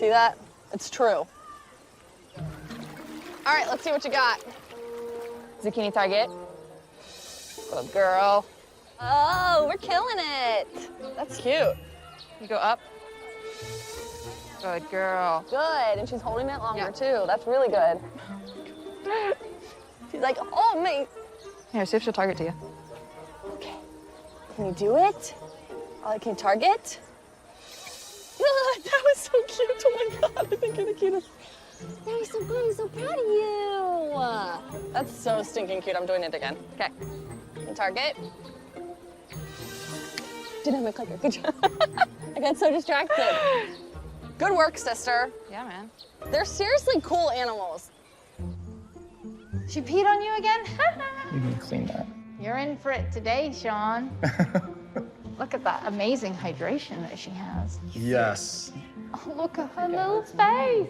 See that? It's true. All right, let's see what you got. Zucchini target. Good girl. Oh, we're killing it. That's cute. You go up. Good girl. Good, and she's holding it longer too. That's really good. She's like, oh, me. Here, see if she'll target to you. Okay. Can you do it? Can you target? That was so cute. Oh my God, I think you're the cutest. That was so good. I'm so proud of you. That's so stinking cute. I'm doing it again. Okay. And target. Didn't have my clicker. Good job. I got so distracted. Good work, sister. Yeah, man. They're seriously cool animals. She peed on you again? You can clean that. You're in for it today, Sean. Look at that amazing hydration that she has. Yes. Oh, look at her little face.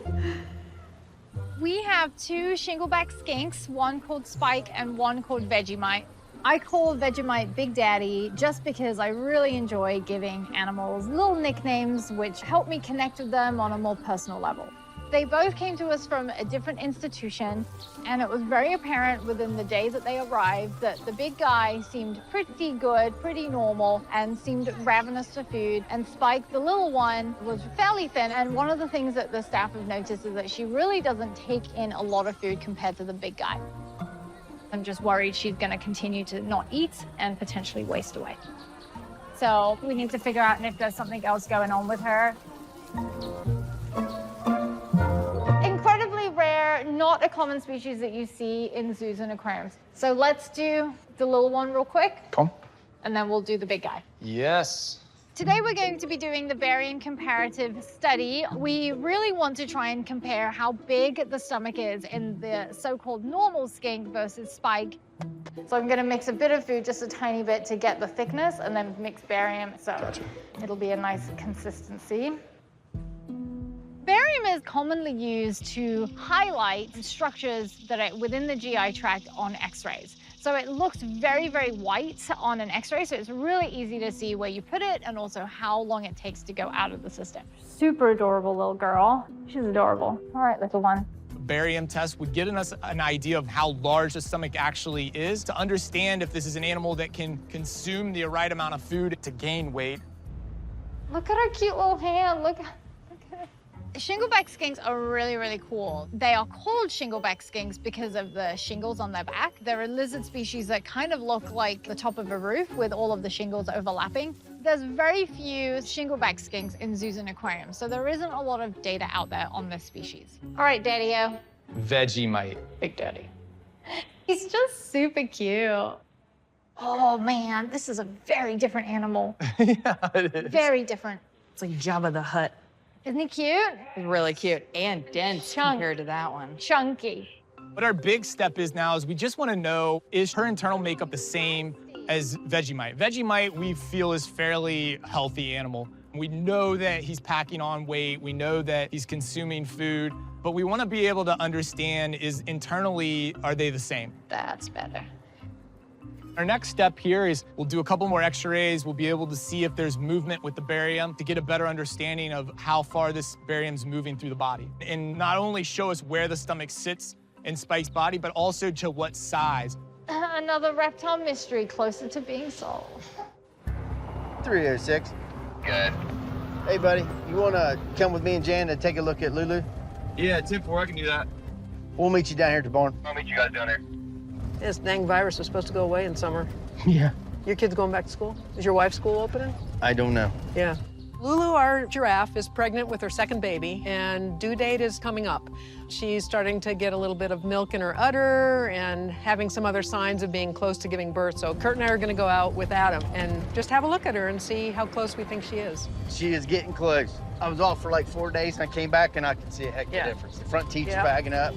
We have two shingleback skinks, one called Spike and one called Vegemite. I call Vegemite Big Daddy just because I really enjoy giving animals little nicknames which help me connect with them on a more personal level. They both came to us from a different institution, and it was very apparent within the day that they arrived that the big guy seemed pretty good, pretty normal, and seemed ravenous for food. And Spike, the little one, was fairly thin. And one of the things that the staff have noticed is that she really doesn't take in a lot of food compared to the big guy. I'm just worried she's going to continue to not eat and potentially waste away. So we need to figure out if there's something else going on with her. Incredibly rare, not a common species that you see in zoos and aquariums. So let's do the little one real quick. Come. And then we'll do the big guy. Yes. Today we're going to be doing the barium comparative study. We really want to try and compare how big the stomach is in the so-called normal skink versus Spike. So I'm gonna mix a bit of food, just a tiny bit, to get the thickness, and then mix barium, so it'll be a nice consistency. Barium is commonly used to highlight structures that are within the GI tract on X-rays. So it looks very, very white on an X-ray, so it's really easy to see where you put it and also how long it takes to go out of the system. Super adorable little girl. She's adorable. All right, little one. Barium test would give us an idea of how large the stomach actually is to understand if this is an animal that can consume the right amount of food to gain weight. Look at her cute little hand. Look at it. Shingleback skinks are really, really cool. They are called shingleback skinks because of the shingles on their back. They're a lizard species that kind of look like the top of a roof with all of the shingles overlapping. There's very few shingleback skinks in zoos and aquariums, so there isn't a lot of data out there on this species. All right, Daddy-o. Vegemite. Big Daddy. He's just super cute. Oh, man, this is a very different animal. Yeah, it is. Very different. It's like Jabba the Hutt. Isn't he cute? Really cute and dense compared to that one. Chunky. What our big step is now is we just want to know, is her internal makeup the same as Vegemite? Vegemite, we feel, is fairly healthy animal. We know that he's packing on weight. We know that he's consuming food, but we want to be able to understand, is internally, are they the same? That's better. Our next step here is we'll do a couple more x-rays. We'll be able to see if there's movement with the barium to get a better understanding of how far this barium's moving through the body. And not only show us where the stomach sits in Spike's body, but also to what size. Another reptile mystery closer to being solved. 306. Good. Hey, buddy, you want to come with me and Jan to take a look at Lulu? Yeah, 10-4, I can do that. We'll meet you down here at the barn. I'll meet you guys down there. This dang virus was supposed to go away in summer. Yeah. Your kid's going back to school? Is your wife's school opening? I don't know. Yeah. Lulu, our giraffe, is pregnant with her second baby, and due date is coming up. She's starting to get a little bit of milk in her udder and having some other signs of being close to giving birth. So Kurt and I are going to go out with Adam and just have a look at her and see how close we think she is. She is getting close. I was off for like 4 days, and I came back, and I could see a heck of a difference. The front teeth's bagging up.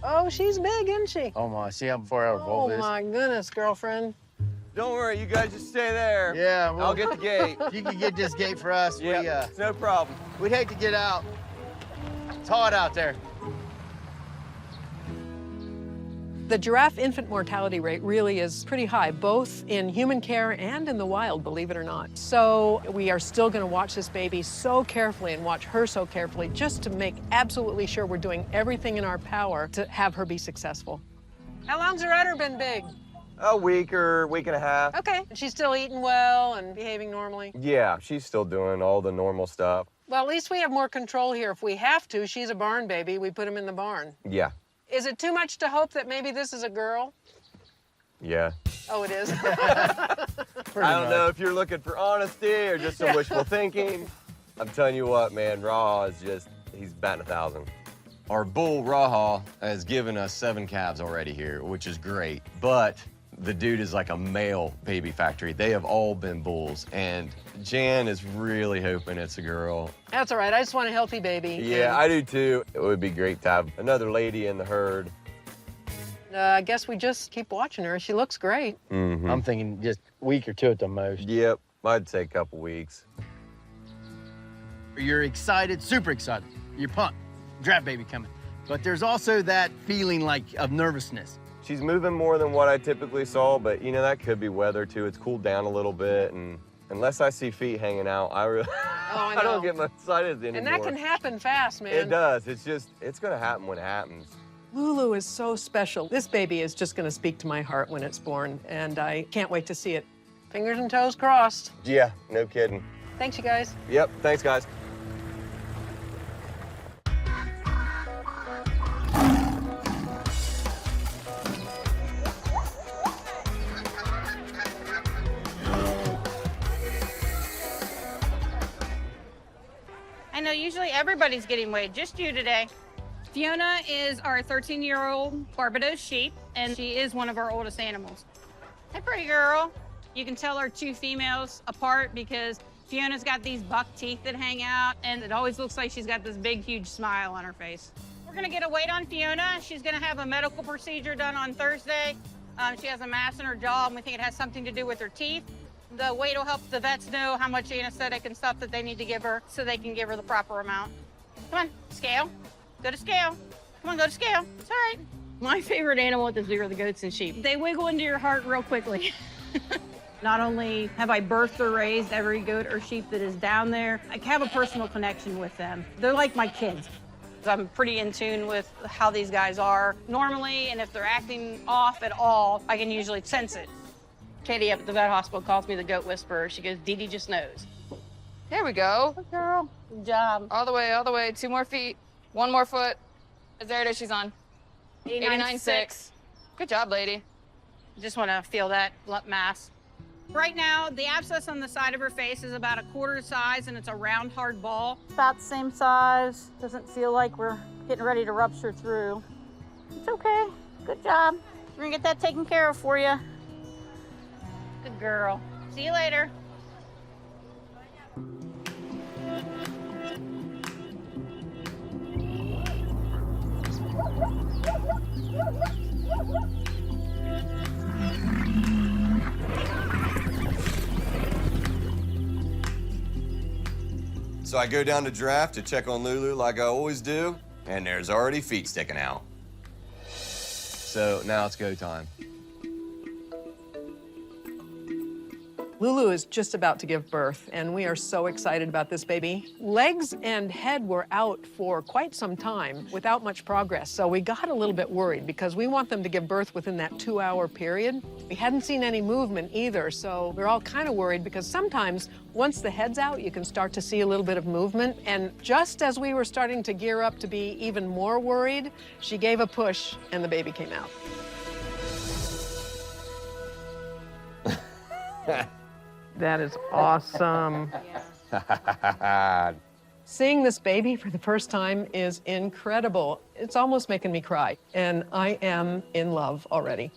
Oh, she's big, isn't she? Oh, my. See how far our bulb is? Oh, my goodness, girlfriend. Don't worry, you guys just stay there. Yeah, well, I'll get the gate. You can get this gate for us. Yeah, it's no problem. We'd hate to get out. It's hot out there. The giraffe infant mortality rate really is pretty high, both in human care and in the wild, believe it or not. So we are still going to watch this baby so carefully and watch her so carefully just to make absolutely sure we're doing everything in our power to have her be successful. How long's her udder been big? A week or week and a half. Okay. She's still eating well and behaving normally? Yeah, she's still doing all the normal stuff. Well, at least we have more control here. If we have to, she's a barn baby, we put him in the barn. Yeah. Is it too much to hope that maybe this is a girl? Yeah. Oh, it is? I don't know if you're looking for honesty or just some wishful thinking. I'm telling you what, man, Raw is just, he's batting 1,000. Our bull, Raha, has given us 7 calves already here, which is great. But the dude is like a male baby factory. They have all been bulls, and Jan is really hoping it's a girl. That's all right. I just want a healthy baby. Yeah, I do too. It would be great to have another lady in the herd. I guess we just keep watching her. She looks great. Mm-hmm. I'm thinking just a week or two at the most. Yep, I'd say a couple weeks. You're excited, super excited. You're pumped. Giraffe baby coming. But there's also that feeling like of nervousness. She's moving more than what I typically saw, but you know, that could be weather too. It's cooled down a little bit, and unless I see feet hanging out, I really, I I don't know. get much excited anymore. And that can happen fast, man. It does. It's just, it's gonna happen when it happens. Lulu is so special. This baby is just gonna speak to my heart when it's born, and I can't wait to see it. Fingers and toes crossed. Yeah, no kidding. Thanks, you guys. Yep, thanks guys. I know usually everybody's getting weighed, just you today. Fiona is our 13-year-old Barbados sheep, and she is one of our oldest animals. Hey, pretty girl. You can tell our 2 females apart because Fiona's got these buck teeth that hang out, and it always looks like she's got this big, huge smile on her face. We're gonna get a weight on Fiona. She's gonna have a medical procedure done on Thursday. She has a mass in her jaw, and we think it has something to do with her teeth. The weight will help the vets know how much anesthetic and stuff that they need to give her so they can give her the proper amount. Come on, scale. Go to scale. Come on, go to scale. It's all right. My favorite animal at the zoo are the goats and sheep. They wiggle into your heart real quickly. Not only have I birthed or raised every goat or sheep that is down there, I have a personal connection with them. They're like my kids. I'm pretty in tune with how these guys are normally, and if they're acting off at all, I can usually sense it. Katie up at the vet hospital calls me the goat whisperer. She goes, Dee Dee just knows. There we go. Good girl. Good job. All the way. 2 more feet. 1 more foot. There it is, she's on. 89.6. Good job, lady. Just want to feel that lump mass. Right now, the abscess on the side of her face is about 1/4 size, and it's a round, hard ball. About the same size. Doesn't feel like we're getting ready to rupture through. It's okay. Good job. We're gonna get that taken care of for you. Good girl. See you later. So I go down to Giraffe to check on Lulu like I always do, and there's already feet sticking out. So now it's go time. Lulu is just about to give birth, and we are so excited about this baby. Legs and head were out for quite some time without much progress, so we got a little bit worried because we want them to give birth within that 2-hour period. We hadn't seen any movement either, so we're all kind of worried because sometimes once the head's out, you can start to see a little bit of movement, and just as we were starting to gear up to be even more worried, she gave a push and the baby came out. That is awesome. Seeing this baby for the first time is incredible. It's almost making me cry, and I am in love already.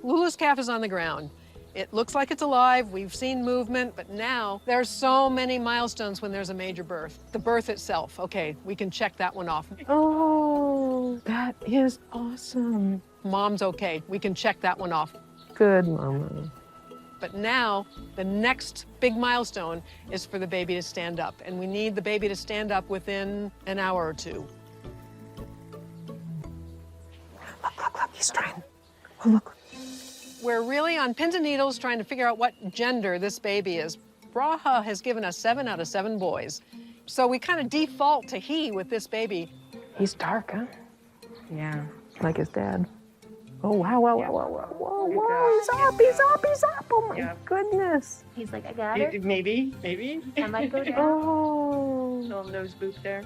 Lulu's calf is on the ground. It looks like it's alive. We've seen movement, but now there's so many milestones when there's a major birth. The birth itself, okay, we can check that one off. Oh, that is awesome. Mom's okay. We can check that one off. Good, Mama. But now, the next big milestone is for the baby to stand up, and we need the baby to stand up within an hour or 2. He's trying. Oh, look. We're really on pins and needles trying to figure out what gender this baby is. Raha has given us 7 out of 7 boys. So we kind of default to he with this baby. He's dark, huh? Yeah. Like his dad. Oh, wow, wow, wow, wow, wow, wow, he's up, he's up, he's up. Oh, my goodness. He's like, I got it. Maybe. I might go down. Oh, Little nose boop there.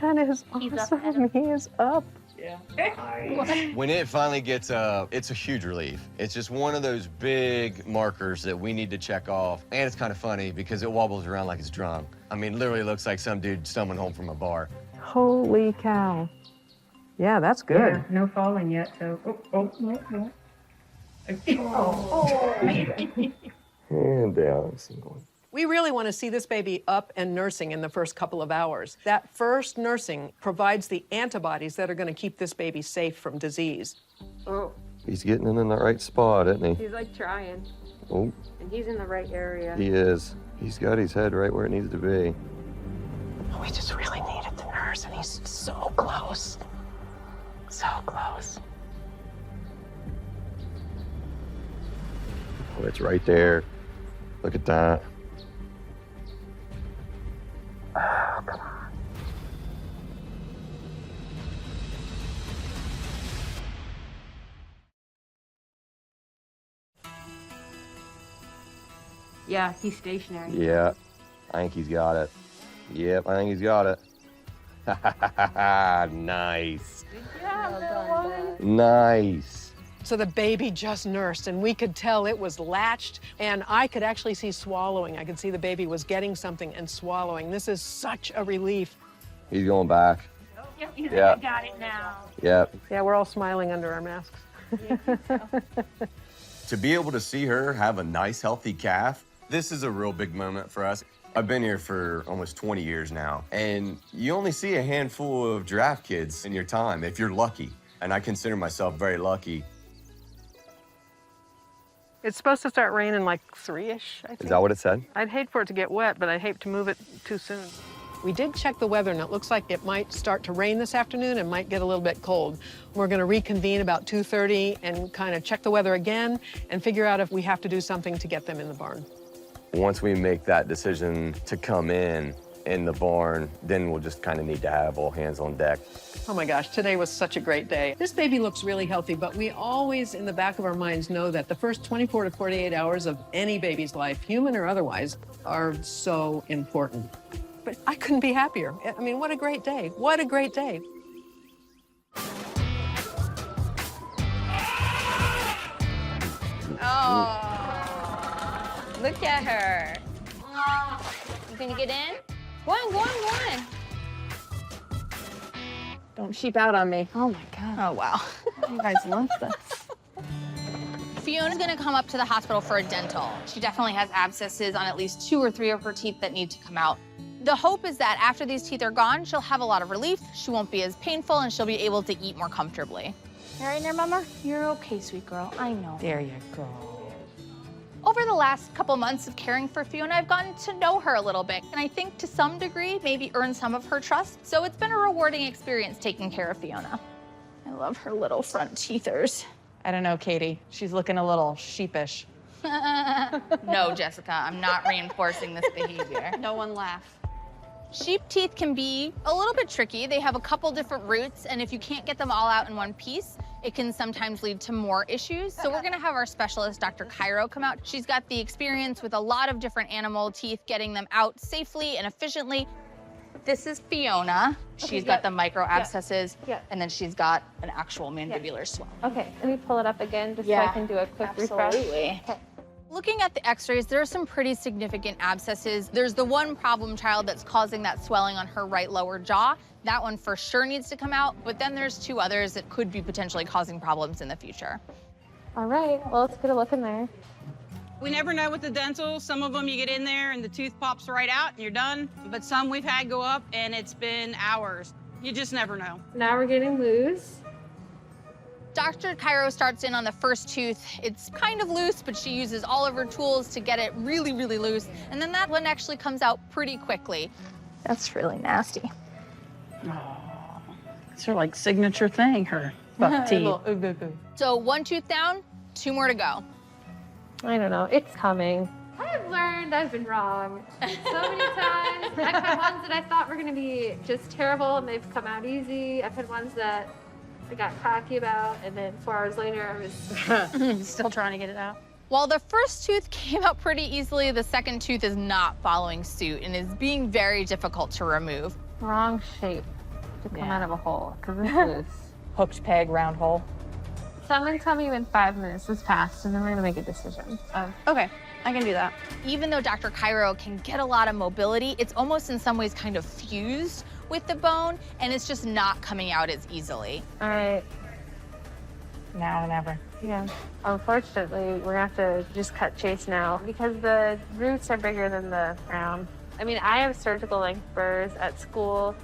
that is He's up, awesome. Adam. He is up. Yeah. When it finally gets up, it's a huge relief. It's just one of those big markers that we need to check off. And it's kind of funny because it wobbles around like it's drunk. I mean, literally looks like some dude stumbling home from a bar. Holy cow. Yeah, that's good. Yeah, no falling yet, so. And down, single. We really want to see this baby up and nursing in the first couple of hours. That first nursing provides the antibodies that are going to keep this baby safe from disease. Oh, He's getting in the right spot, isn't he? he's like trying, Oh, and he's in the right area. he is. He's got his head right where it needs to be. We just really needed the nurse, and he's so close. So close. Oh, it's right there. Look at that. Oh, come on. Yeah, he's stationary. Yeah, I think he's got it. Yep, I think he's got it. Nice. Nice. So the baby just nursed, and we could tell it was latched, and I could actually see swallowing. I could see the baby was getting something and swallowing. This is such a relief. He's going back. Yep, he's Yeah. like, I got it now. Yep. Yeah, we're all smiling under our masks. To be able to see her have a nice, healthy calf, this is a real big moment for us. I've been here for almost 20 years now, and you only see a handful of giraffe kids in your time, if you're lucky. And I consider myself very lucky. It's supposed to start raining like 3-ish, I think. Is that what it said? I'd hate for it to get wet, but I'd hate to move it too soon. We did check the weather, and it looks like it might start to rain this afternoon and might get a little bit cold. We're going to reconvene about 2:30 and kind of check the weather again and figure out if we have to do something to get them in the barn. Once we make that decision to come in the barn, then we'll just kind of need to have all hands on deck. Oh my gosh, today was such a great day. This baby looks really healthy, but we always, in the back of our minds, know that the first 24 to 48 hours of any baby's life, human or otherwise, are so important. But I couldn't be happier. I mean, what a great day. What a great day. Oh, look at her. You gonna get in? Go on, go on, go on. Don't sheep out on me. Oh my God. Oh, wow. You guys love this. Fiona's gonna come up to the hospital for a dental. She definitely has abscesses on at least 2 or 3 of her teeth that need to come out. The hope is that after these teeth are gone, she'll have a lot of relief, she won't be as painful, and she'll be able to eat more comfortably. You all right there, Mama? You're okay, sweet girl. I know. There you go. Over the last couple months of caring for Fiona, I've gotten to know her a little bit, and I think to some degree, maybe earn some of her trust. So it's been a rewarding experience taking care of Fiona. I love her little front teethers. I don't know, Katie. She's looking a little sheepish. No, Jessica, I'm not reinforcing this behavior. No one laugh. Sheep teeth can be a little bit tricky. They have a couple different roots, and if you can't get them all out in one piece, it can sometimes lead to more issues. So we're gonna have our specialist, Dr. Cairo, come out. She's got the experience with a lot of different animal teeth, getting them out safely and efficiently. This is Fiona. She's got the micro abscesses, and then she's got an actual mandibular swell. Okay, let me pull it up again just so I can do a quick refresh. Absolutely. Looking at the x-rays, there are some pretty significant abscesses. There's the one problem child that's causing that swelling on her right lower jaw. That one for sure needs to come out, but then there's 2 others that could be potentially causing problems in the future. All right, well, let's get a look in there. We never know with the dental. Some of them you get in there and the tooth pops right out and you're done. But some we've had go up and it's been hours. You just never know. Now we're getting loose. Dr. Cairo starts in on the first tooth. It's kind of loose, but she uses all of her tools to get it really, really loose. And then that one actually comes out pretty quickly. That's really nasty. It's her like signature thing, her Buck teeth. So 1 tooth down, 2 more to go. I don't know. It's coming. I've learned I've been wrong so many times. I've had ones that I thought were going to be just terrible, and they've come out easy. I've had ones that I got cocky about, and then 4 hours later, I was Still trying to get it out. While the first tooth came out pretty easily, the second tooth is not following suit and is being very difficult to remove. wrong shape to come out of a hole, because this is... Hooked peg, round hole. Someone tell me when 5 minutes has passed, and then we're gonna make a decision. Okay, I can do that. Even though Dr. Cairo can get a lot of mobility, it's almost in some ways kind of fused with the bone, and it's just not coming out as easily. All right. Now or never. Yeah. Unfortunately, we're gonna have to just cut chase now because the roots are bigger than the ground. I mean, I have surgical length burrs at school.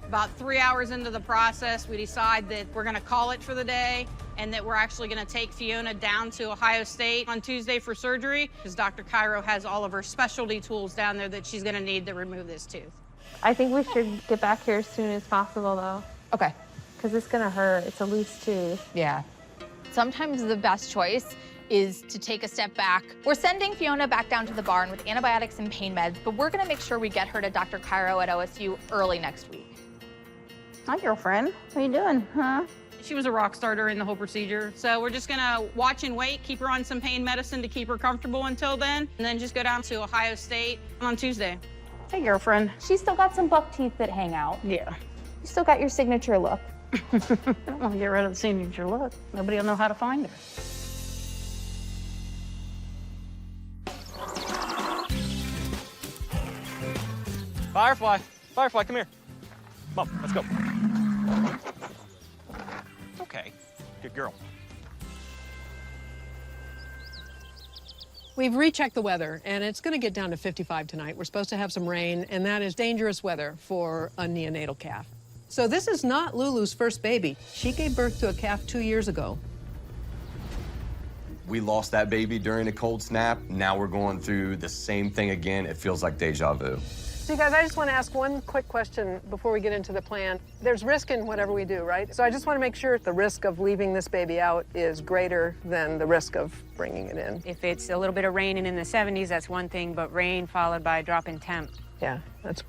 About 3 hours into the process, we decide that we're gonna call it for the day and that we're actually gonna take Fiona down to Ohio State on Tuesday for surgery because Dr. Cairo has all of her specialty tools down there that she's gonna need to remove this tooth. I think we should get back here as soon as possible, though, Okay. because it's gonna hurt. It's a loose tooth. Yeah. Sometimes the best choice is to take a step back. We're sending Fiona back down to the barn with antibiotics and pain meds, but we're gonna make sure we get her to Dr. Cairo at OSU early next week. Hi, girlfriend. What are you doing, huh? She was a rock star during the whole procedure, so we're just gonna watch and wait, keep her on some pain medicine to keep her comfortable until then, and then just go down to Ohio State on Tuesday. Hey, girlfriend. She's still got some buck teeth that hang out. Yeah. You still got your signature look. I don't want to get rid of the signature look. Nobody will know how to find her. Firefly, Firefly, come here. Come on, let's go. Okay, good girl. We've rechecked the weather, and it's going to get down to 55 tonight. We're supposed to have some rain, and that is dangerous weather for a neonatal calf. So this is not Lulu's first baby. She gave birth to a calf 2 years ago. We lost that baby during a cold snap. Now we're going through the same thing again. It feels like deja vu. So you guys, I just want to ask one quick question before we get into the plan. There's risk in whatever we do, right? So I just want to make sure the risk of leaving this baby out is greater than the risk of bringing it in. If it's a little bit of rain and in the 70s, that's one thing, but rain followed by a drop in temp. Yeah, it's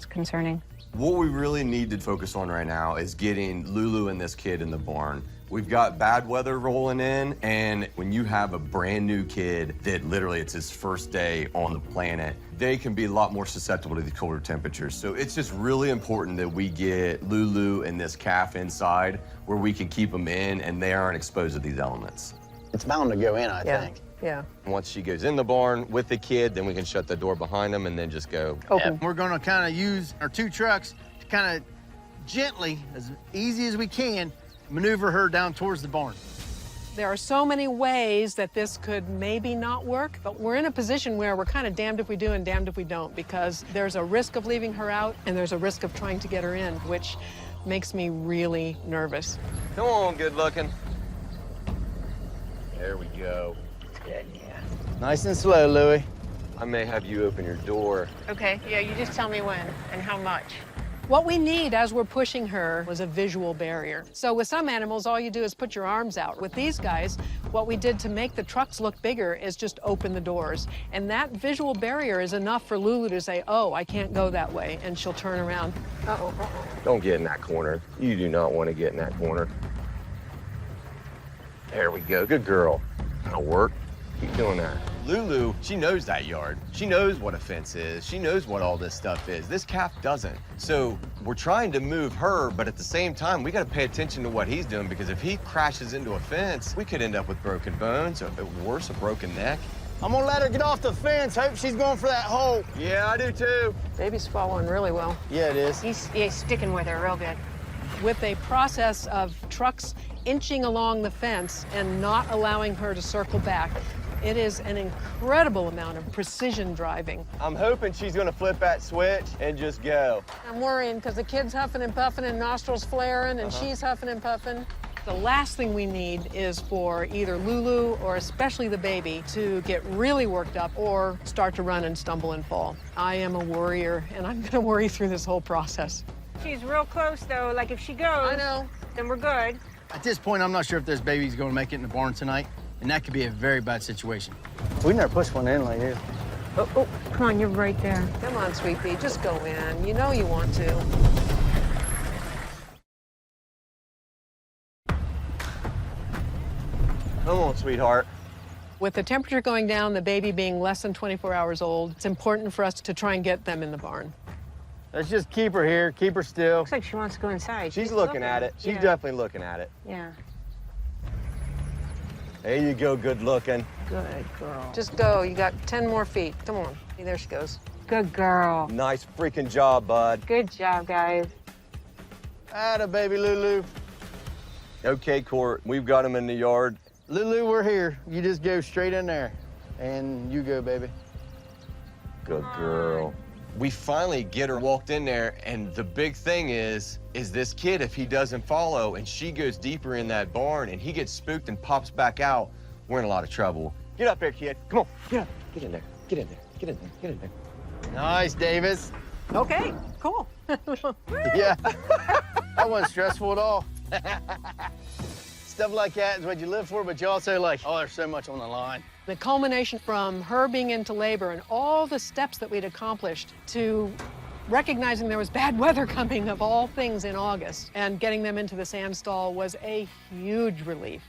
concerning. What we really need to focus on right now is getting Lulu and this kid in the barn. We've got bad weather rolling in, and when you have a brand new kid that literally it's his first day on the planet, they can be a lot more susceptible to the colder temperatures. So it's just really important that we get Lulu and this calf inside where we can keep them in and they aren't exposed to these elements. It's bound to go in, I think. Yeah. Once she goes in the barn with the kid, then we can shut the door behind them and then just go. Open. We're gonna kind of use our 2 trucks to kind of gently, as easy as we can, maneuver her down towards the barn. There are so many ways that this could maybe not work, but we're in a position where we're kind of damned if we do and damned if we don't, because there's a risk of leaving her out and there's a risk of trying to get her in, which makes me really nervous. Come on, good looking. There we go. Good, yeah. Nice and slow, Louie. I may have you open your door. Okay, yeah, you just tell me when and how much. What we need as we're pushing her was a visual barrier. So with some animals, all you do is put your arms out. With these guys, what we did to make the trucks look bigger is just open the doors. And that visual barrier is enough for Lulu to say, oh, I can't go that way, and she'll turn around. Uh-oh. Don't get in that corner. You do not want to get in that corner. There we go. Good girl. That'll work. Keep doing that. Lulu, she knows that yard. She knows what a fence is. She knows what all this stuff is. This calf doesn't. So we're trying to move her, but at the same time, we got to pay attention to what he's doing, because if he crashes into a fence, we could end up with broken bones, or worse, a broken neck. I'm gonna let her get off the fence. Hope she's going for that hole. Yeah, I do too. Baby's following really well. Yeah, it is. He's sticking with her real good. With a process of trucks inching along the fence and not allowing her to circle back, it is an incredible amount of precision driving. I'm hoping she's gonna flip that switch and just go. I'm worrying because the kid's huffing and puffing and nostrils flaring and she's huffing and puffing. The last thing we need is for either Lulu or especially the baby to get really worked up or start to run and stumble and fall. I am a worrier, and I'm gonna worry through this whole process. She's real close, though. Like, if she goes, I know. then we're good. At this point, I'm not sure if this baby's gonna make it in the barn tonight, and that could be a very bad situation. We never pushed one in like this. Oh, come on, you're right there. Come on, sweet pea, just go in. You know you want to. Come on, sweetheart. With the temperature going down, the baby being less than 24 hours old, it's important for us to try and get them in the barn. Let's just keep her here, keep her still. Looks like she wants to go inside. She's looking at it. She's definitely looking at it. Yeah. There you go, good looking. Good girl. Just go. You got 10 more feet. Come on. There she goes. Good girl. Nice freaking job, bud. Good job, guys. Atta baby Lulu. Okay, Court, we've got him in the yard. Lulu, we're here. You just go straight in there. And you go, baby. Good girl. We finally get her walked in there, and the big thing is this kid, if he doesn't follow and she goes deeper in that barn and he gets spooked and pops back out, we're in a lot of trouble. Get up there, kid. Come on. Get up. Get in there. Get in there. Get in there. Get in there. Nice, Davis. Okay, cool. Yeah. That wasn't stressful at all. Stuff like that is what you live for, but you also like, oh, there's so much on the line. The culmination from her being into labor and all the steps that we'd accomplished to recognizing there was bad weather coming of all things in August and getting them into the sand stall was a huge relief.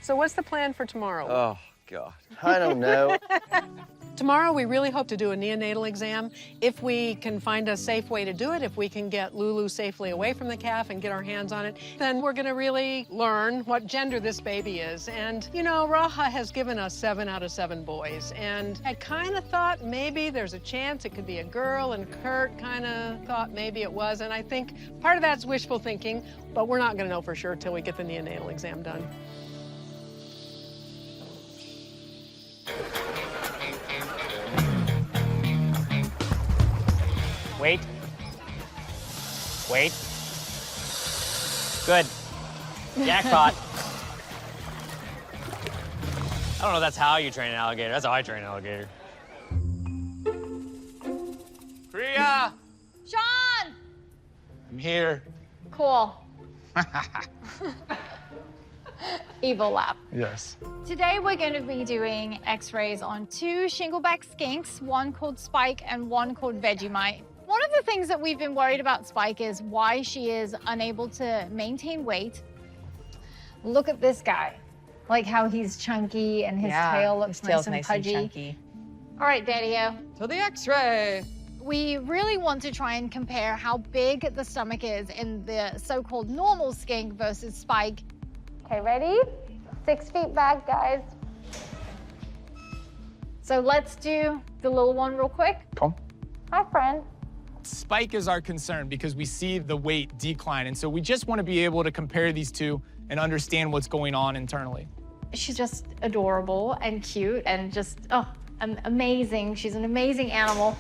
So what's the plan for tomorrow? Oh, God. I don't know. Tomorrow, we really hope to do a neonatal exam. If we can find a safe way to do it, if we can get Lulu safely away from the calf and get our hands on it, then we're gonna really learn what gender this baby is. And, you know, Raha has given us 7 out of 7 boys. And I kind of thought maybe there's a chance it could be a girl, and Kurt kind of thought maybe it was. And I think part of that's wishful thinking, but we're not gonna know for sure till we get the neonatal exam done. Wait. Wait. Good. Jackpot. I don't know if that's how you train an alligator. That's how I train an alligator. Priya! Sean! I'm here. Cool. Evil laugh. Yes. Today we're going to be doing x-rays on 2 shingleback skinks, one called Spike and one called Vegemite. One of the things that we've been worried about Spike is why she is unable to maintain weight. Look at this guy. Like how he's chunky and his tail looks nice and pudgy. chunky. All right, Daddy-O. To the x-ray. We really want to try and compare how big the stomach is in the so-called normal skink versus Spike. Okay, ready? 6 feet back, guys. So let's do the little one real quick. Come. Hi, friend. Spike is our concern because we see the weight decline, and so we just want to be able to compare these two and understand what's going on internally. She's just adorable and cute and just, amazing. She's an amazing animal.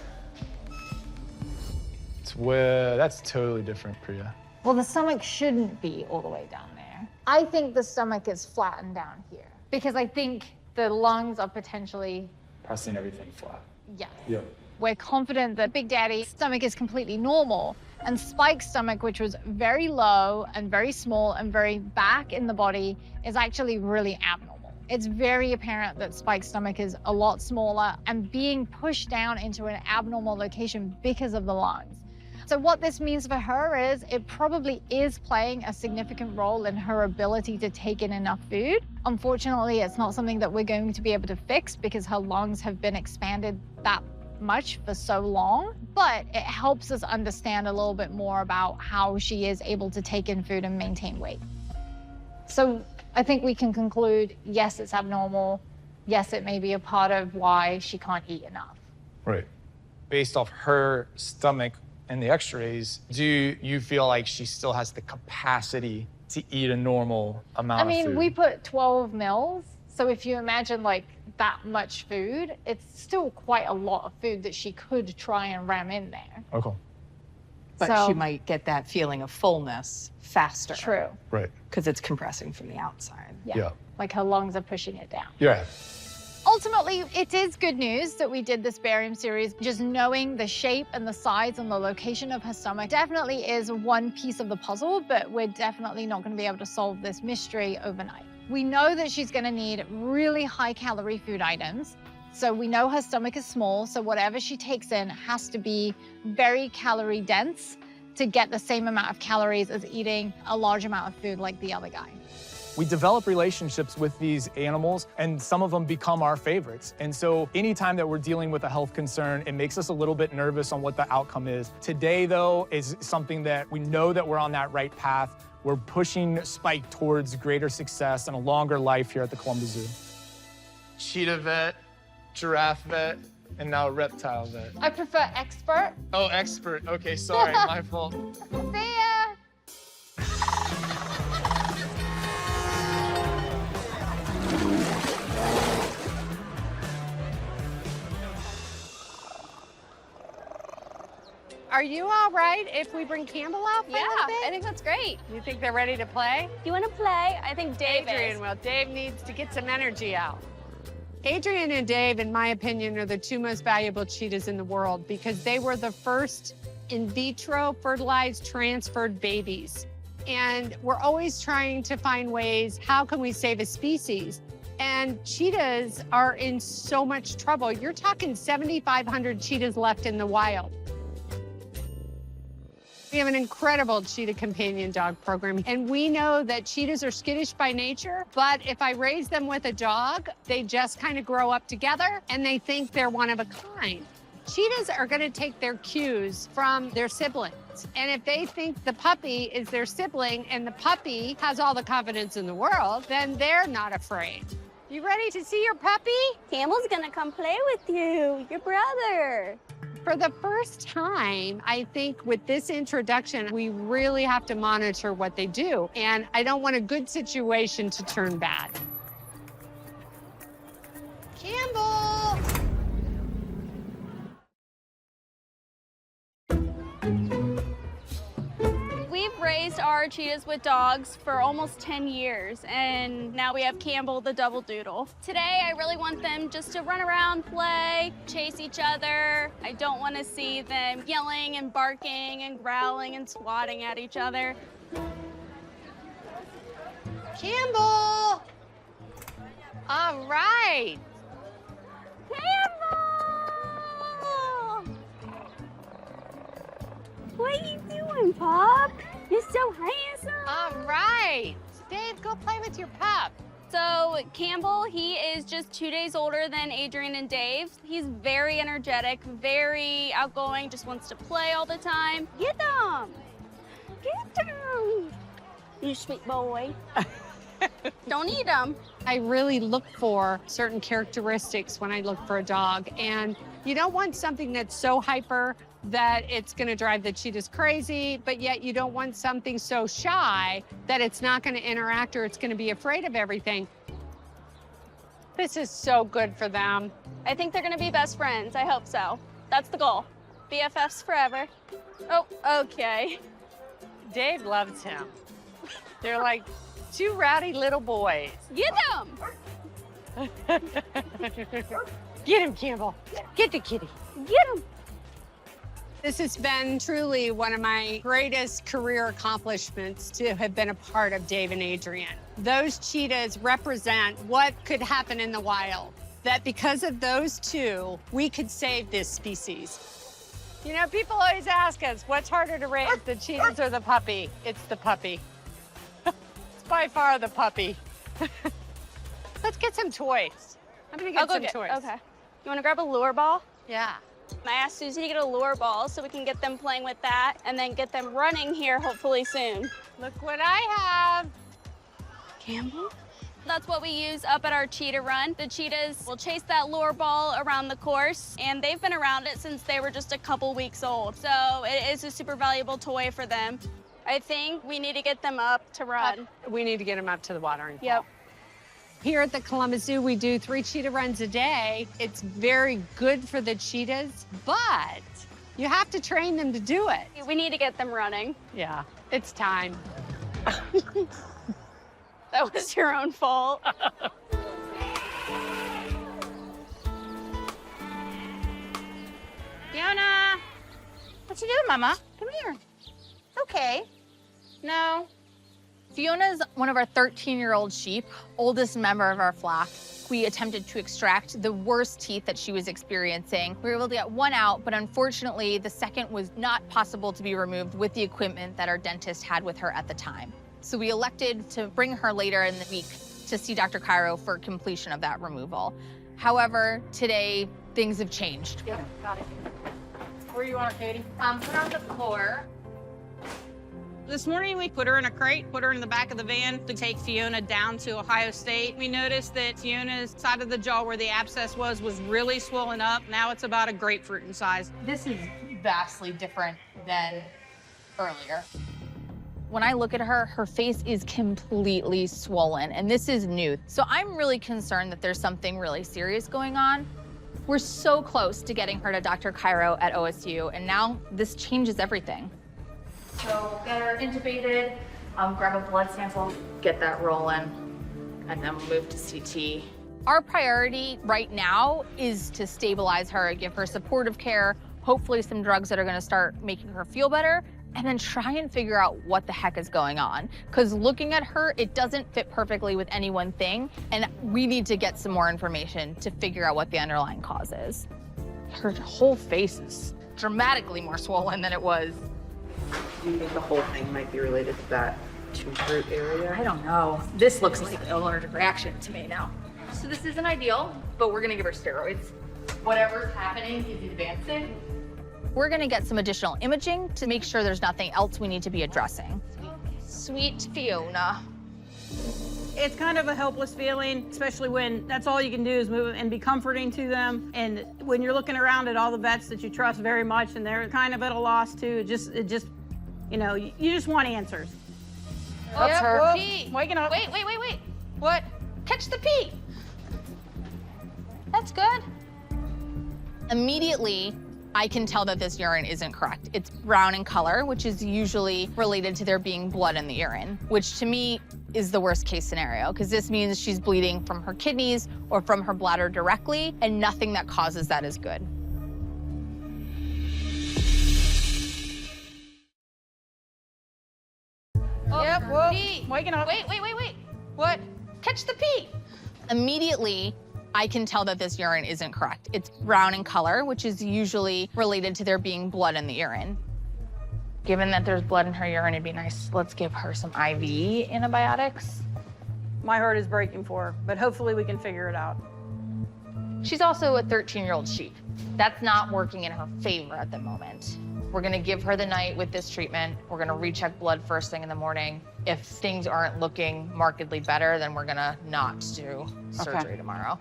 That's totally different, Priya. Well, the stomach shouldn't be all the way down there. I think the stomach is flattened down here because I think the lungs are potentially... Pressing everything flat. Yes. Yep. We're confident that Big Daddy's stomach is completely normal, and Spike's stomach, which was very low and very small and very back in the body, is actually really abnormal. It's very apparent that Spike's stomach is a lot smaller and being pushed down into an abnormal location because of the lungs. So what this means for her is it probably is playing a significant role in her ability to take in enough food. Unfortunately, it's not something that we're going to be able to fix because her lungs have been expanded that much for so long, but it helps us understand a little bit more about how she is able to take in food and maintain weight. So I think we can conclude, yes, it's abnormal. Yes, it may be a part of why she can't eat enough. Right. Based off her stomach and the x-rays, do you feel like she still has the capacity to eat a normal amount of food? I mean, we put 12 mils, so if you imagine like that much food, it's still quite a lot of food that she could try and ram in there. Okay. But she might get that feeling of fullness faster. True. Right. Because it's compressing from the outside. Yeah. Like her lungs are pushing it down. Yeah. ultimately, it is good news that we did this barium series. Just knowing the shape and the size and the location of her stomach definitely is one piece of the puzzle, but we're definitely not going to be able to solve this mystery overnight. We know that she's going to need really high-calorie food items. So we know her stomach is small, so whatever she takes in has to be very calorie dense to get the same amount of calories as eating a large amount of food like the other guy. We develop relationships with these animals, and some of them become our favorites. And so anytime that we're dealing with a health concern, it makes us a little bit nervous on what the outcome is. Today, though, is something that we know that we're on that right path. We're pushing Spike towards greater success and a longer life here at the Columbus Zoo. Cheetah vet, giraffe vet, and now reptile vet. I prefer expert. Oh, expert. Okay, sorry, my fault. See ya. Are you all right if we bring Campbell out for a little bit? I think that's great. You think they're ready to play? You want to play? I think Dave Adrian is. will. Dave needs to get some energy out. Adrian and Dave, in my opinion, are the two most valuable cheetahs in the world because they were the first in vitro fertilized transferred babies. And we're always trying to find ways, how can we save a species? And cheetahs are in so much trouble. You're talking 7,500 cheetahs left in the wild. We have an incredible cheetah companion dog program, and we know that cheetahs are skittish by nature, but if I raise them with a dog, they just kind of grow up together and they think they're one of a kind. Cheetahs are going to take their cues from their siblings, and if they think the puppy is their sibling and the puppy has all the confidence in the world, then they're not afraid. You ready to see your puppy? Campbell's gonna come play with you, your brother. For the first time, I think with this introduction, we really have to monitor what they do. And I don't want a good situation to turn bad. Campbell! We've raised our cheetahs with dogs for almost 10 years, and now we have Campbell the double doodle. Today, I really want them just to run around, play, chase each other. I don't want to see them yelling and barking and growling and swatting at each other. Campbell! All right. Campbell! What are you doing, Pop? You're so handsome. All right. Dave, go play with your pup. So Campbell, he is just 2 days older than Adrian and Dave. He's very energetic, very outgoing, just wants to play all the time. Get them! Get them! You sweet boy. Don't eat them. I really look for certain characteristics when I look for a dog. And you don't want something that's so hyper that it's going to drive the cheetahs crazy, but yet you don't want something so shy that it's not going to interact or it's going to be afraid of everything. This is so good for them. I think they're going to be best friends. I hope so. That's the goal. BFFs forever. Oh, okay. Dave loves him. They're like two rowdy little boys. Get them! Get him, Campbell. Get the kitty. Get him! This has been truly one of my greatest career accomplishments to have been a part of Dave and Adrian. Those cheetahs represent what could happen in the wild, that because of those two, we could save this species. You know, people always ask us, what's harder to raise, the cheetahs or the puppy? It's the puppy. It's by far the puppy. Let's get some toys. I'm gonna get some toys. Okay. You wanna grab a lure ball? Yeah. I asked Susie to get a lure ball so we can get them playing with that and then get them running here hopefully soon. Look what I have. Campbell? That's what we use up at our cheetah run. The cheetahs will chase that lure ball around the course, and they've been around it since they were just a couple weeks old. So it is a super valuable toy for them. I think we need to get them up to run. We need to get them up to the watering hole. Yep. Here at the Columbus Zoo, we do 3 cheetah runs a day. It's very good for the cheetahs, but you have to train them to do it. We need to get them running. Yeah, it's time. That was your own fault. What you doing, Mama? Come here. Okay. No. Fiona's one of our 13-year-old sheep, oldest member of our flock. We attempted to extract the worst teeth that she was experiencing. We were able to get one out, but unfortunately, the second was not possible to be removed with the equipment that our dentist had with her at the time. So we elected to bring her later in the week to see Dr. Cairo for completion of that removal. However, today, things have changed. Yeah, got it. Where you want her, Katie? Put her on the floor. This morning, we put her in a crate, put her in the back of the van to take Fiona down to Ohio State. We noticed that Fiona's side of the jaw where the abscess was really swollen up. Now it's about a grapefruit in size. This is vastly different than earlier. When I look at her, her face is completely swollen, and this is new. So I'm really concerned that there's something really serious going on. We're so close to getting her to Dr. Cairo at OSU, and now this changes everything. So get her intubated, grab a blood sample, get that rolling, and then we'll move to CT. Our priority right now is to stabilize her, give her supportive care, hopefully some drugs that are gonna start making her feel better, and then try and figure out what the heck is going on. Because looking at her, it doesn't fit perfectly with any one thing, and we need to get some more information to figure out what the underlying cause is. Her whole face is dramatically more swollen than it was. Do you think the whole thing might be related to that tooth root area? I don't know. This looks like an allergic reaction to me now. So this isn't ideal, but we're gonna give her steroids. Whatever's happening is advancing. We're gonna get some additional imaging to make sure there's nothing else we need to be addressing. Sweet Fiona. It's kind of a helpless feeling, especially when that's all you can do is move and be comforting to them. And when you're looking around at all the vets that you trust very much and they're kind of at a loss too, it just, you know, you just want answers. That's her. Whoa, Pee. waking up. Wait. What? Catch the pee. That's good. Immediately, I can tell that this urine isn't correct. It's brown in color, which is usually related to there being blood in the urine, which to me is the worst case scenario, because this means she's bleeding from her kidneys or from her bladder directly, and nothing that causes that is good. Yep, whoa, Pee. waking up. Wait. What? Catch the pee. Immediately, I can tell that this urine isn't correct. It's brown in color, which is usually related to there being blood in the urine. Given that there's blood in her urine, it'd be nice, let's give her some IV antibiotics. My heart is breaking for her, but hopefully we can figure it out. She's also a 13-year-old sheep. That's not working in her favor at the moment. We're gonna give her the night with this treatment. We're gonna recheck blood first thing in the morning. If things aren't looking markedly better, then we're gonna not do surgery tomorrow.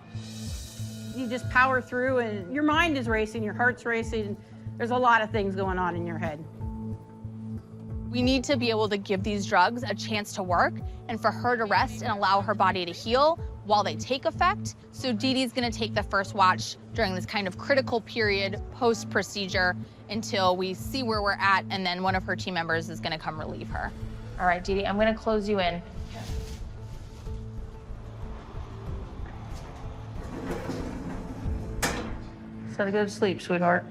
You just power through and your mind is racing, your heart's racing. There's a lot of things going on in your head. We need to be able to give these drugs a chance to work and for her to rest and allow her body to heal while they take effect. So Dee Dee's gonna take the first watch during this kind of critical period post-procedure until we see where we're at, and then one of her team members is gonna come relieve her. All right, Dee Dee, I'm gonna close you in. So go to sleep, sweetheart.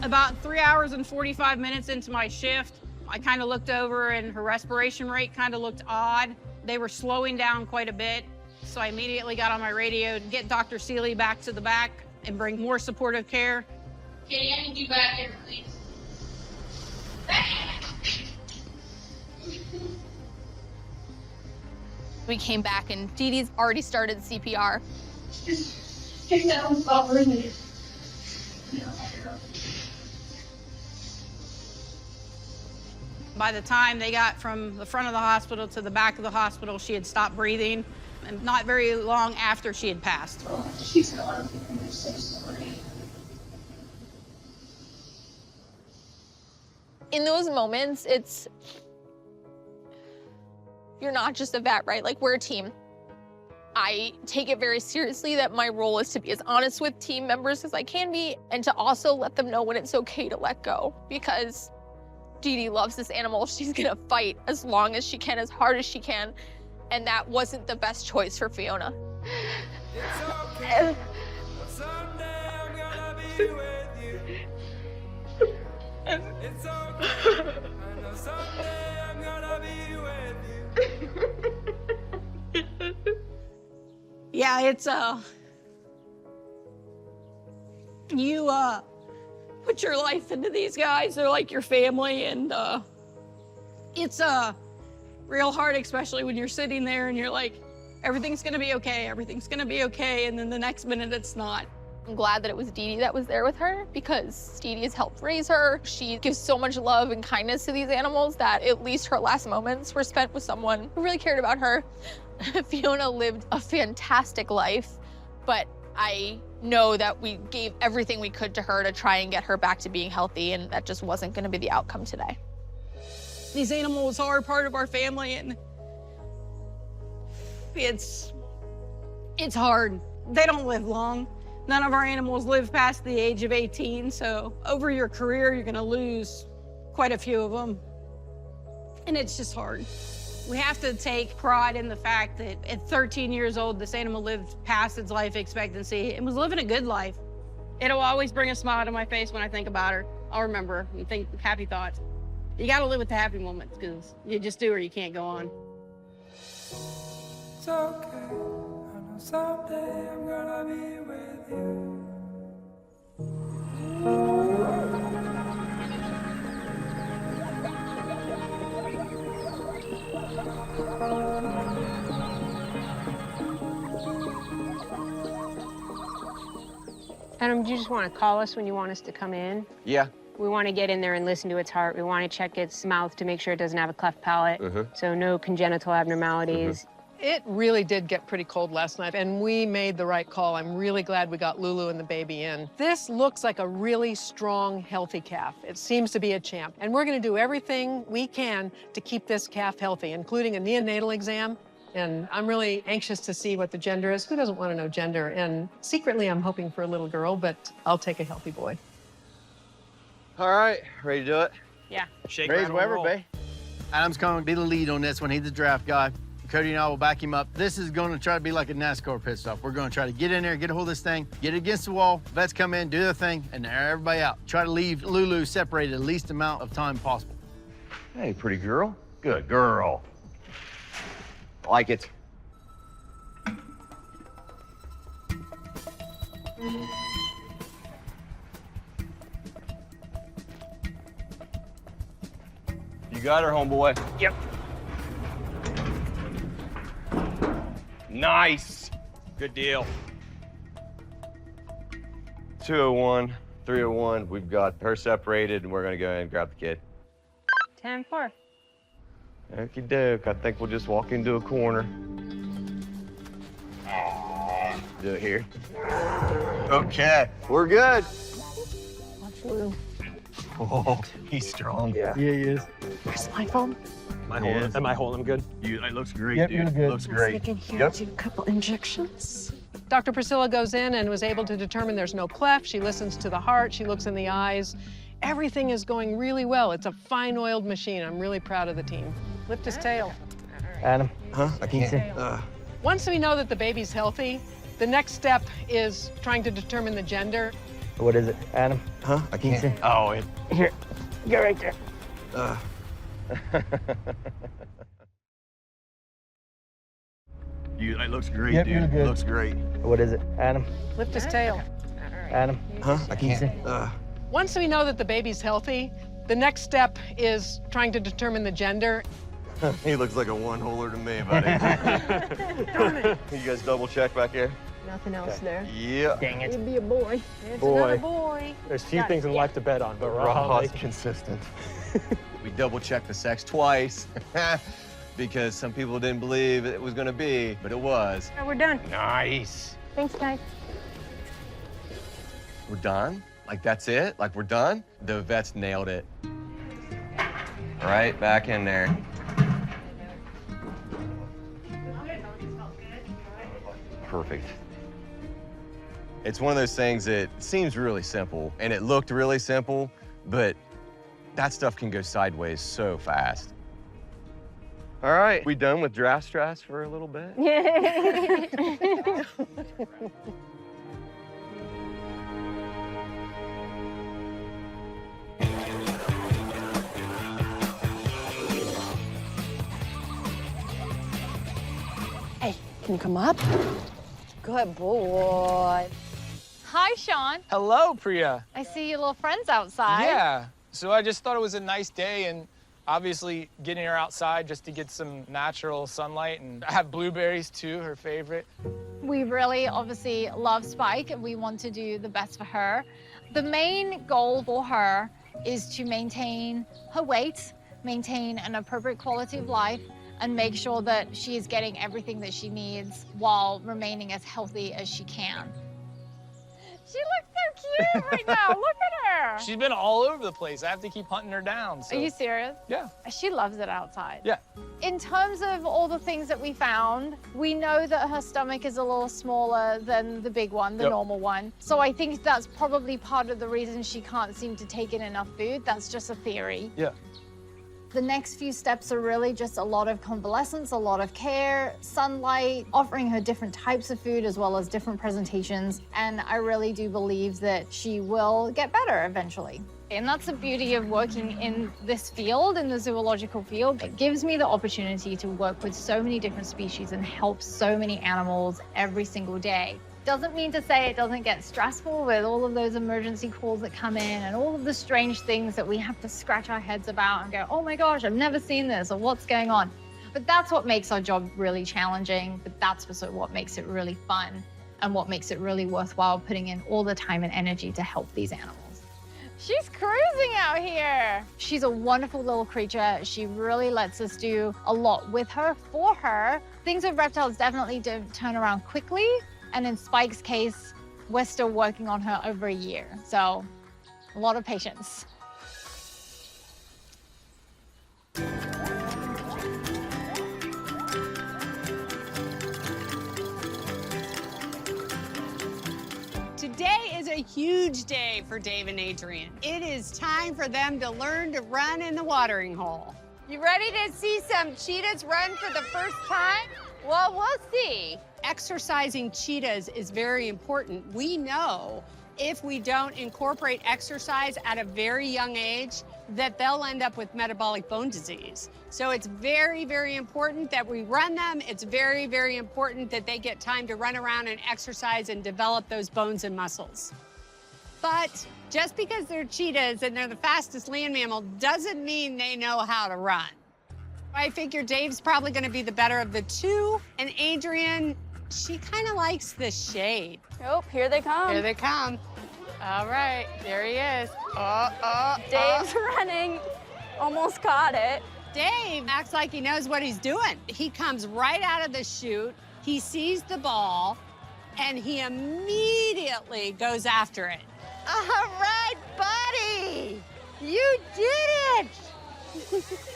About 3 hours and 45 minutes into my shift, I kind of looked over and her respiration rate kind of looked odd. They were slowing down quite a bit. So I immediately got on my radio to get Dr. Seeley back to the back and bring more supportive care. Katie, I need you back here, please. We came back and Dee Dee's already started CPR. Take that one spot for me. By the time they got from the front of the hospital to the back of the hospital, she had stopped breathing, and not very long after she had passed. Oh, she's gone. I'm so sorry. In those moments, you're not just a vet, right? Like, we're a team. I take it very seriously that my role is to be as honest with team members as I can be, and to also let them know when it's okay to let go, because Dee Dee loves this animal. She's gonna fight as long as she can, as hard as she can, and that wasn't the best choice for Fiona. Yeah, it's you put your life into these guys. They're like your family, and it's real hard, especially when you're sitting there and you're like, everything's gonna be okay, everything's gonna be okay, and then the next minute it's not. I'm glad that it was Dee Dee that was there with her, because Dee Dee has helped raise her. She gives so much love and kindness to these animals that at least her last moments were spent with someone who really cared about her. Fiona lived a fantastic life, but I know that we gave everything we could to her to try and get her back to being healthy, and that just wasn't gonna be the outcome today. These animals are part of our family, and it's hard. They don't live long. None of our animals live past the age of 18, so over your career, you're gonna lose quite a few of them. And it's just hard. We have to take pride in the fact that at 13 years old, this animal lived past its life expectancy and was living a good life. It'll always bring a smile to my face when I think about her. I'll remember her and think happy thoughts. You gotta live with the happy moments, because you just do or you can't go on. It's okay, I know someday I'm gonna be with you. Adam, do you just want to call us when you want us to come in? Yeah. We want to get in there and listen to its heart. We want to check its mouth to make sure it doesn't have a cleft palate, so no congenital abnormalities. It really did get pretty cold last night, and we made the right call. I'm really glad we got Lulu and the baby in. This looks like a really strong, healthy calf. It seems to be a champ, and we're going to do everything we can to keep this calf healthy, including a neonatal exam. And I'm really anxious to see what the gender is. Who doesn't want to know gender? And secretly, I'm hoping for a little girl, but I'll take a healthy boy. All right, ready to do it? Yeah. Shake, Raise rattle, whatever, roll. babe. Adam's going to be the lead on this one. He's the draft guy. Cody and I will back him up. This is going to try to be like a NASCAR pit stop. We're going to try to get in there, get a hold of this thing, get it against the wall. Vets come in, do their thing, and everybody out. Try to leave Lulu separated the least amount of time possible. Hey, pretty girl. Good girl. Like it. You got her, homeboy. Yep. Nice. Good deal. 201, 301. We've got her separated, and we're gonna go ahead and grab the kid. 10-4. Okie doke. I think we'll just walk into a corner. Do it here. Okay, we're good. Watch Lulu. Oh, he's strong. Yeah, he is. Where's my phone? Am I holding him good? It looks great, Yep, dude. you're good. Looks great. Sneak in here, Yep. do a couple injections. Dr. Priscilla goes in and was able to determine there's no cleft. She listens to the heart. She looks in the eyes. Everything is going really well. It's a fine-oiled machine. I'm really proud of the team. Lift his tail. Adam. Huh? I can't. Once we know that the baby's healthy, the next step is trying to determine the gender. What is it, Adam? Huh? I can't. Oh, it. Here, go right there. It looks great, Yep, dude. you're good. Looks great. What is it, Adam? Lift his tail. Adam. Huh? I can't. Once we know that the baby's healthy, the next step is trying to determine the gender. He looks like a one-holer to me, buddy. You guys double check back here? Nothing else there. Yeah. Dang it. It'd be a boy. It's Boy. another boy. There's few things in life to bet on, but Raw's consistent. We double-checked the sex twice because some people didn't believe it was gonna be, but it was. Oh, we're done. Nice. Thanks, guys. We're done? Like, that's it? Like, we're done? The vets nailed it. Right back in there. Perfect. It's one of those things that seems really simple, and it looked really simple, but that stuff can go sideways so fast. All right, we done with giraffe stress for a little bit? Hey, can you come up? Good boy. Hi, Sean. Hello, Priya. I see your little friends outside. Yeah. So I just thought it was a nice day, and obviously getting her outside just to get some natural sunlight. And I have blueberries too, her favorite. We really obviously love Spike and we want to do the best for her. The main goal for her is to maintain her weight, maintain an appropriate quality of life, and make sure that she is getting everything that she needs while remaining as healthy as she can. She looks so cute right now. Look at her. She's been all over the place. I have to keep hunting her down. So. Are you serious? Yeah. She loves it outside. Yeah. In terms of all the things that we found, we know that her stomach is a little smaller than the big one, the normal one. So I think that's probably part of the reason she can't seem to take in enough food. That's just a theory. Yeah. The next few steps are really just a lot of convalescence, a lot of care, sunlight, offering her different types of food as well as different presentations. And I really do believe that she will get better eventually. And that's the beauty of working in this field, in the zoological field. It gives me the opportunity to work with so many different species and help so many animals every single day. Doesn't mean to say it doesn't get stressful with all of those emergency calls that come in and all of the strange things that we have to scratch our heads about and go, oh my gosh, I've never seen this, or what's going on? But that's what makes our job really challenging, but that's also what makes it really fun and what makes it really worthwhile putting in all the time and energy to help these animals. She's cruising out here. She's a wonderful little creature. She really lets us do a lot with her, for her. Things with reptiles definitely don't turn around quickly. And in Spike's case, we're still working on her over a year. So a lot of patience. Today is a huge day for Dave and Adrian. It is time for them to learn to run in the watering hole. You ready to see some cheetahs run for the first time? Well, we'll see. Exercising cheetahs is very important. We know if we don't incorporate exercise at a very young age, that they'll end up with metabolic bone disease. So it's very, very important that we run them. It's very, very important that they get time to run around and exercise and develop those bones and muscles. But just because they're cheetahs and they're the fastest land mammal doesn't mean they know how to run. I figure Dave's probably gonna be the better of the two, and Adrian, she kind of likes the shade. Oh, here they come. Here they come. All right, there he is. Dave's running. Almost caught it. Dave acts like he knows what he's doing. He comes right out of the chute, he sees the ball, and he immediately goes after it. All right, buddy. You did it.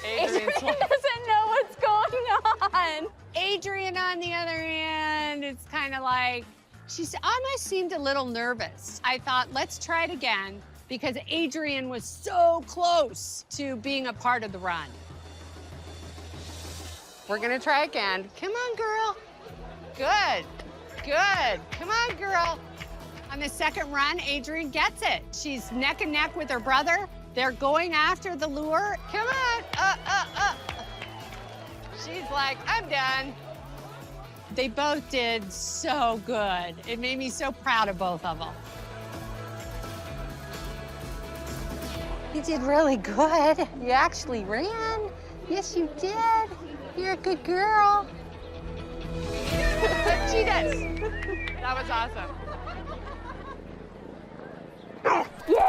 Adrian doesn't know what's going on. Adrian, on the other hand, it's kind of like, she almost seemed a little nervous. I thought, let's try it again, because Adrian was so close to being a part of the run. We're gonna try again. Come on, girl. Good, good. Come on, girl. On the second run, Adrian gets it. She's neck and neck with her brother. They're going after the lure. Come on, She's like, I'm done. They both did so good. It made me so proud of both of them. You did really good. You actually ran. Yes, you did. You're a good girl. Cheetahs. That was awesome. Yeah!